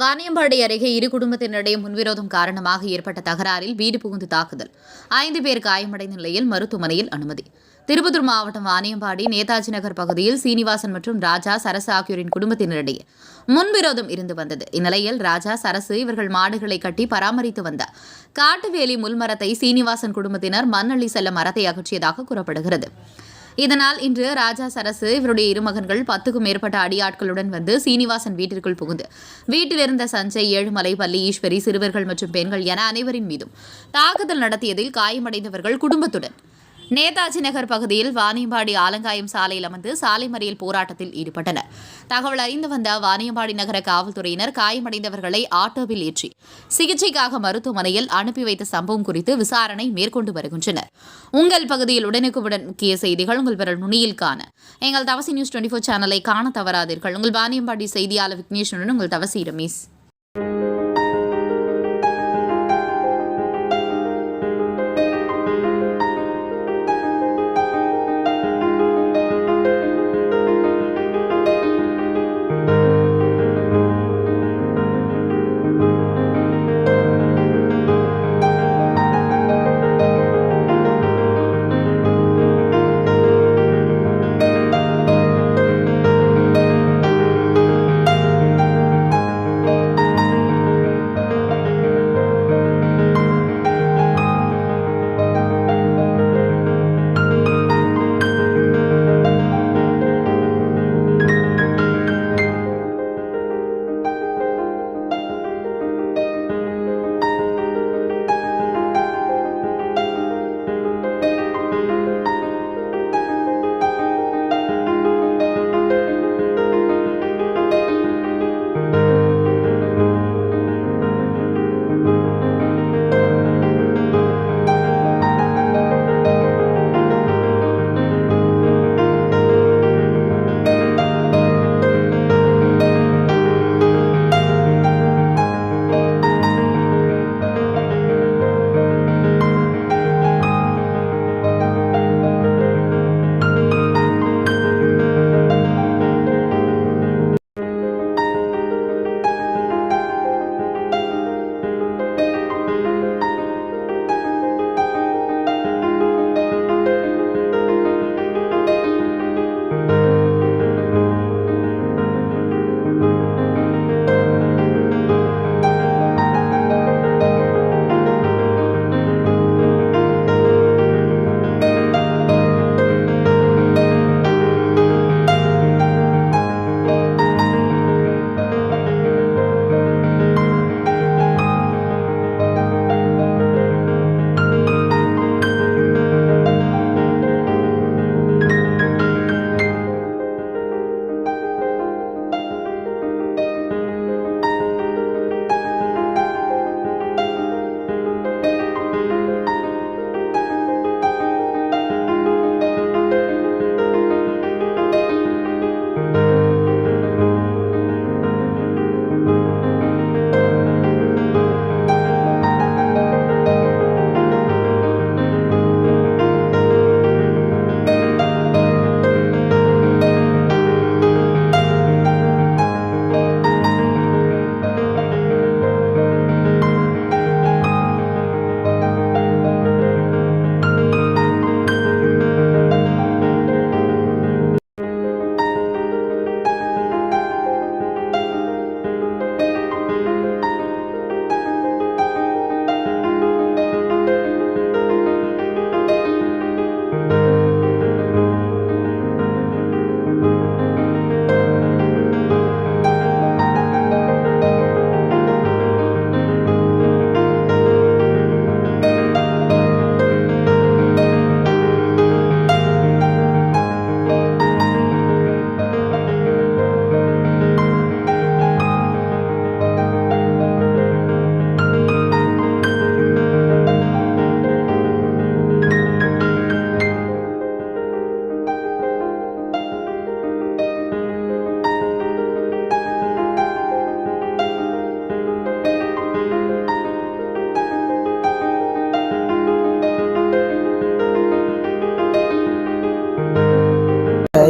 வாணியம்பாடி அருகே இரு குடும்பத்தினரிடையே முன்விரோதம் காரணமாக ஏற்பட்ட தகராறில் வீடு புகுந்து தாக்குதல். 5 பேர் காயமடைந்த நிலையில் மருத்துவமனையில் அனுமதி. திருப்பத்தூர் மாவட்டம் வாணியம்பாடி நேதாஜி நகர் பகுதியில் சீனிவாசன் மற்றும் ராஜா, சரசு ஆகியோரின் குடும்பத்தினரிடையே முன்விரோதம் இருந்து வந்தது. இந்நிலையில் ராஜா, சரசு இவர்கள் மாடுகளை கட்டி பராமரித்து வந்த காட்டுவேலி முள்மரத்தை சீனிவாசன் குடும்பத்தினர் மண்ணள்ளி செல்ல மரத்தை அகற்றியதாக கூறப்படுகிறது. இதனால் இன்று ராஜா, சரசு இவருடைய இரு மகன்கள் 10க்கும் மேற்பட்ட அடியாட்களுடன் வந்து சீனிவாசன் வீட்டிற்குள் புகுந்து வீட்டில் இருந்த சஞ்சய், ஏழுமலை, பள்ளி, ஈஸ்வரி, சிறுவர்கள் மற்றும் பெண்கள் என அனைவரின் மீதும் தாக்குதல் நடத்தியதில் காயமடைந்தவர்கள் குடும்பத்துடன் நேதாஜி நகர் பகுதியில் வாணியம்பாடி ஆலங்காயம் சாலையில் அமர்ந்து சாலை மறியல் போராட்டத்தில் ஈடுபட்டனர். தகவல் அறிந்து வந்த வாணியம்பாடி நகர காவல்துறையினர் காயமடைந்தவர்களை ஆட்டோவில் ஏற்றி சிகிச்சைக்காக மருத்துவமனையில் அனுப்பி வைத்த சம்பவம் குறித்து விசாரணை மேற்கொண்டு வருகின்றனர். உங்கள் பகுதியில் உடனுக்குடன் முக்கிய செய்திகள் உங்கள் விரல் நுனியில் காண எங்கள் தவசி நியூஸ் 24 சேனலை காண தவறாதீர்கள். உங்கள் வாணியம்பாடி செய்தியாளர் விக்னேஷனுடன் உங்கள் தவசி ரமேஷ்.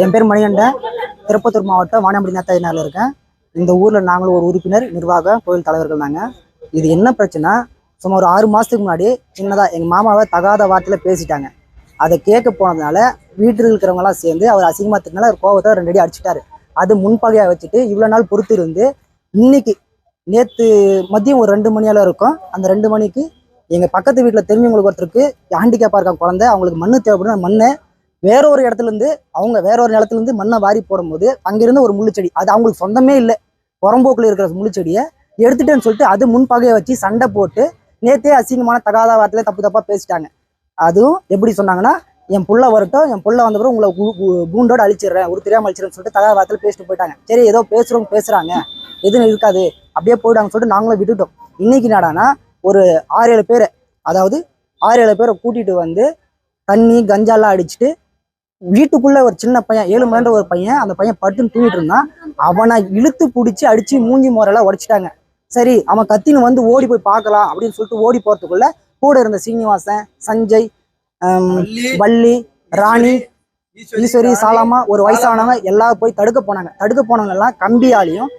என் பேர் மணிகண்டன். திருப்பத்தூர் மாவட்டம் வாணியம்பாடி நேதாஜி நகரில் இருக்கேன். இந்த ஊரில் நாங்களும் ஒரு உறுப்பினர், நிர்வாக கோயில் தலைவர்கள் நாங்கள். இது என்ன பிரச்சனை, சும்மா ஒரு 6 மாதத்துக்கு முன்னாடி சின்னதாக எங்கள் மாமாவை தகாத வார்த்தையில் பேசிட்டாங்க. அதை கேட்க போனதுனால வீட்டில் இருக்கிறவங்களாம் சேர்ந்து அவர் அசிங்கமாக திட்டினால அவர் கோவத்தை 2 அடி அடிச்சிட்டாரு. அது முன்பகையாக வச்சுட்டு இவ்வளோ நாள் பொறுத்து இருந்து இன்னைக்கு நேற்று மதியம் ஒரு 2 மணி அளவு இருக்கும். அந்த 2 மணிக்கு எங்கள் பக்கத்து வீட்டில் தெரிஞ்சவங்களுக்கு ஒருத்தருக்கு ஹேண்டிகேப்பாக இருக்க குழந்தை, அவங்களுக்கு மண்ணு தேவைப்படும். அந்த மண்ணை வேற ஒரு இடத்துலேருந்து அவங்க வேற ஒரு நிலத்துலேருந்து மண்ணை வாரி போடும்போது அங்கிருந்து ஒரு முள்ளுச்செடி, அது அவங்களுக்கு சொந்தமே இல்லை, புறம்போக்கில் இருக்கிற முள்ளுச்செடியை எடுத்துட்டேன்னு சொல்லிட்டு அது முன்பகையை வச்சு சண்டை போட்டு நேற்றே அசிங்கமான தகாத வார்த்தையில தப்பாக பேசிட்டாங்க. அதுவும் எப்படி சொன்னாங்கன்னா, என் புள்ள வரட்டும், என் புள்ள வந்த பிறகு உங்களை கூண்டோட அழிச்சிடுறேன், ஒரு தெரியாமல் அழிச்சிடுறேன்னு சொல்லிட்டு தகாத வார்த்தையில் பேசிட்டு போயிட்டாங்க. சரி, ஏதோ பேசுகிறவங்க பேசுகிறாங்க, எதுவும் இருக்காது, அப்படியே போயிட்டாங்கன்னு சொல்லிட்டு நாங்களும் விட்டுட்டோம். இன்னைக்கு நாடானா ஒரு 6-7 பேரை, அதாவது 6-7 பேரை கூட்டிகிட்டு வந்து தண்ணி கஞ்சாலாம் அடிச்சுட்டு வீட்டுக்குள்ள ஒரு சின்ன பையன் 7 மணின்ற ஒரு பையன், அந்த பையன் படுத்துன்னு தூங்கிட்டு இருந்தான். அவனை இழுத்து பிடிச்சி அடிச்சு மூஞ்சி முறையெல்லாம் உடைச்சிட்டாங்க. சரி, அவன் கத்தின்னு வந்து ஓடி போய் பார்க்கலாம் அப்படின்னு சொல்லிட்டு ஓடி போறதுக்குள்ள கூட இருந்த சீனிவாசன், சஞ்சய், வள்ளி, ராணி, ஈஸ்வரி, சாலாமா, ஒரு வயசானவங்க எல்லாம் போய் தடுக்க போனாங்க. தடுக்க போனவங்க எல்லாம் கம்பியாலையும்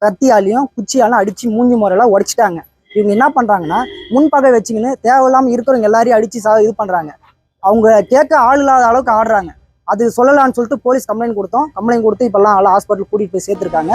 கத்தியாலையும் குச்சியாலும் அடிச்சு மூஞ்சி முறையெல்லாம் உடைச்சிட்டாங்க. இவங்க என்ன பண்றாங்கன்னா, முன்பகை வச்சுக்கின்னு தேவையில்லாம இருக்கிறவங்க எல்லாரையும் அடிச்சு இது பண்றாங்க. அவங்க கேட்க ஆள் இல்லாத அளவுக்கு ஆடுறாங்க. அது சொல்லலாம்னு சொல்லிட்டு போலீஸ் கம்ப்ளைண்ட் கொடுத்தோம். கம்ப்ளைண்ட் கொடுத்து இப்பெல்லாம் ஹாஸ்பிட்டல் கூட்டிட்டு போய் சேர்த்திருக்காங்க.